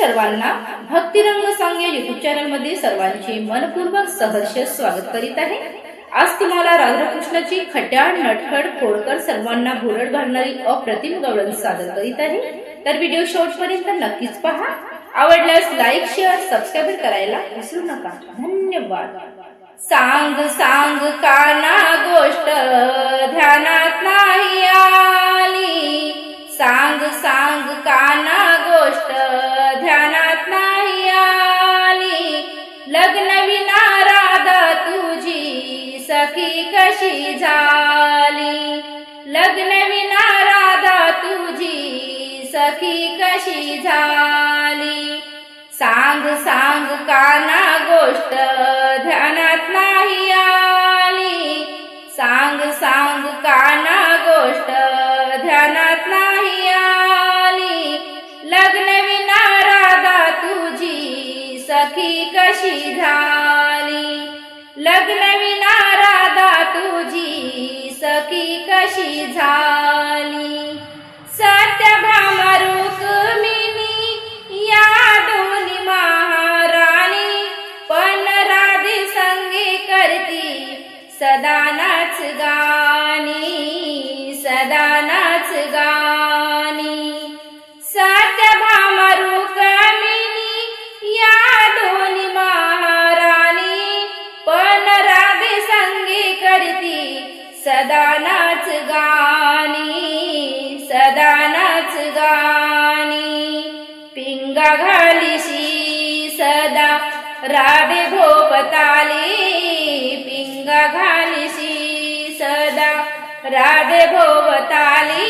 सर्वांना भक्तिरंग सॉन्ग या YouTube channel मध्ये सर्वांचे मनपूर्वक सहर्ष स्वागत करीत आहे। आज तुम्हाला राधाकृष्णाची खट्याळ नटखट खोडकर सर्वांना भुरळ घालणारी अप्रतिम गवळण सादर करीत आहे। तर व्हिडिओ शेवटपर्यंत नक्कीच पहा। आवडल्यास लाईक शेअर सबस्क्राइब करायला विसरू नका। धन्यवाद। सांग सांग काना गोष्ट ध्यानात नाही आली, सांग सांग काना गोष्ट ध्यानात नाही आली, लग्न विना राधा तुझी सखी कशी झाली, लग्न विना राधा तुझी सखी कशी झाली। सांग सांग काना गोष्ट ध्यानात नाही आली, सांग सांग काना गोष्ट ध्यानात नाही आली, लग्न विना राधा तुझी सखी कशी झाली, लग्न विना राधा तुझी सखी कशी झाली। सत्यभामा रुक्मिणी या दोन्ही महाराणी, पण राधे संगे करती सदा नाच गाणी, सदा नाच गाणी। सत्यभामा रुक्मिणी या दोन्ही महाराणी, पण राधे संगे करती सदा नाच गाणी, सदा नाच गाणी। पिंगा घालीशी सदा राधे भोवताली, पिंगा घालीशी सदा राधे भोवताली,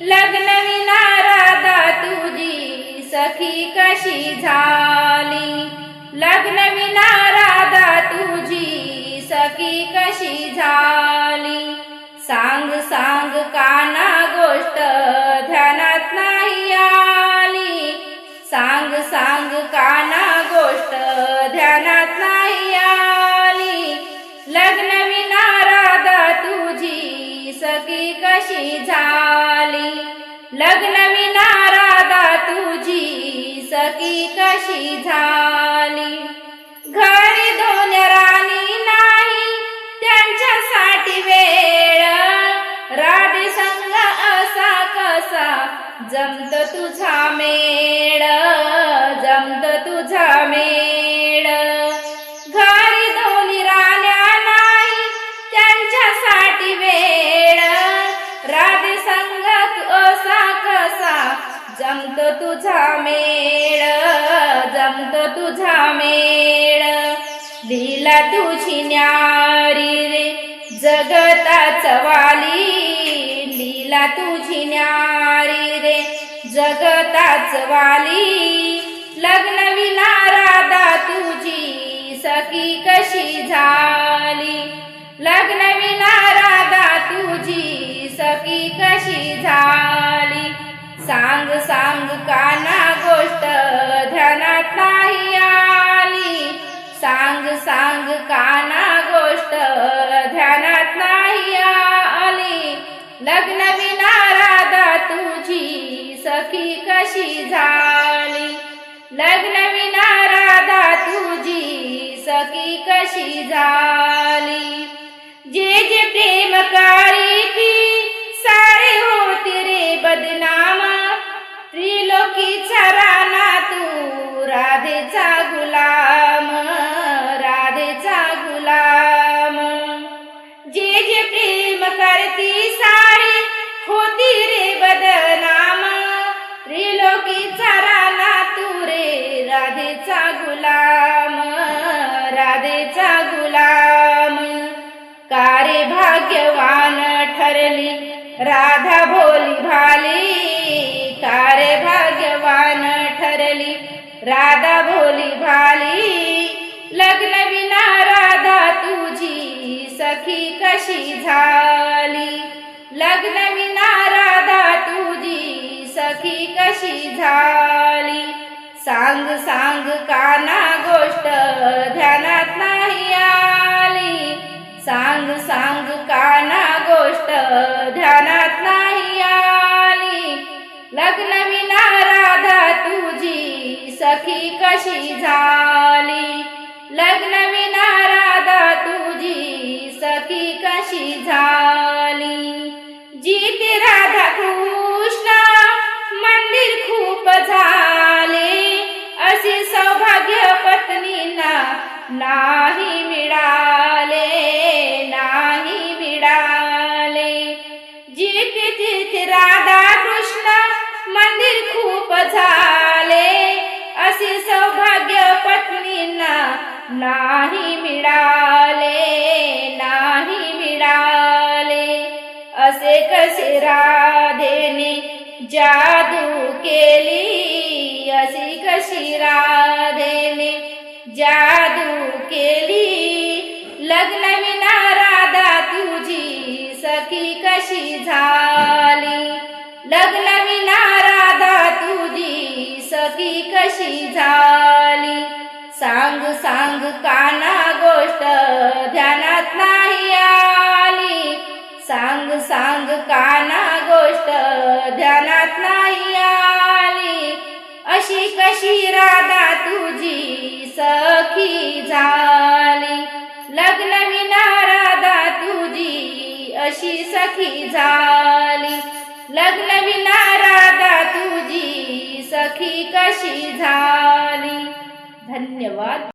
लग्न विना राधा तुझी सखी कशी झाली, लग्न विना राधा तुझी सखी कशी झाली। सांग सांग काना गोष्ट ध्यानात नाही आली, सांग सांग काना गोष्ट ध्यानात नाही आली, लग्न विना राधा तुझी सखी कशी झाली, लग्न विना राधा तुझी सखी कशी झाली। घरी दोन राणी नाही त्यांच्यासाठी वेळ, राधे संग असा कसा जमत तुझा मेळ, जमत तुझा मेळ। घरी दोन्ही राण्या नाही त्यांच्यासाठी वेळ, राधे संग असा कसा जमत तुझा मेळ, जमत तुझा मेळ। लीला तुझी न्यारी रे जगताच वाली, लीला तुझी न्यारी रे जगताच वाली, लग्न विना राधा तुझी सखी कशी झाली, लग्न विना राधा तुझी सखी कशी झाली। सांग सांग काना गोष्ट ध्यानात नाही आली, सांग सांग काना गोष्ट ध्यानात नाही आली, लग्न विना राधा तुझी सखी कशी झाली, लग्न विना राधा तुझी सखी कशी झाली। जे जे प्रेम कारी की सारे होते रे बदनाम, त्रिलोकीचा राणा तू राधेचा गुलाम, राधेचा गुलाम। जे जे प्रेम करती सारे होती रे बदनाम, त्रिलोकीचा राणा तू रे राधेचा गुलाम, राधेचा गुलाम। कारे भाग्यवान ठरली राधा भोली भाली, कारे भाग्यवान ठरली राधा भोली भाली, लग्न विना राधा तुझी सखी कशी झाली, लग्न विना राधा तुझी सखी कशी झाली। सांग सांग काना गोष्ट ध्यानात नाही आली, सांग सांग काना गोष्ट ध्यानात नाही आली, लग्न विना राधा तुझी कशी झाली, लग्नविना राधा तुझी सखी कशी झाली. जिथे राधा कृष्ण मंदिर खूप झाले, असे सौभाग्य पत्नींना नाही मिळाले, नाही मिळाले. जिथे तिथे राधा कृष्ण मंदिर खूप झाले, असे सौभाग्य पत्नींना नाही मिळाले, नाही मिळाले. असे कसे राधेने जादू केली, अशी कशी राधेने जादू केली, लग्नविना राधा तुझी सखी कशी झाली, लग्नविना राधा तुझी सखी कशी झाली. सांग सांग काना गोष्ट ध्यानात नाही आली, सांग सांग काना गोष्ट ध्यानात नाही आली, अशी कशी राधा तुझी सखी झाली, लग्नविना राधा तुझी अशी सखी झाली, लग्नविना राधा तुझी सखी कशी झाली. धन्यवाद.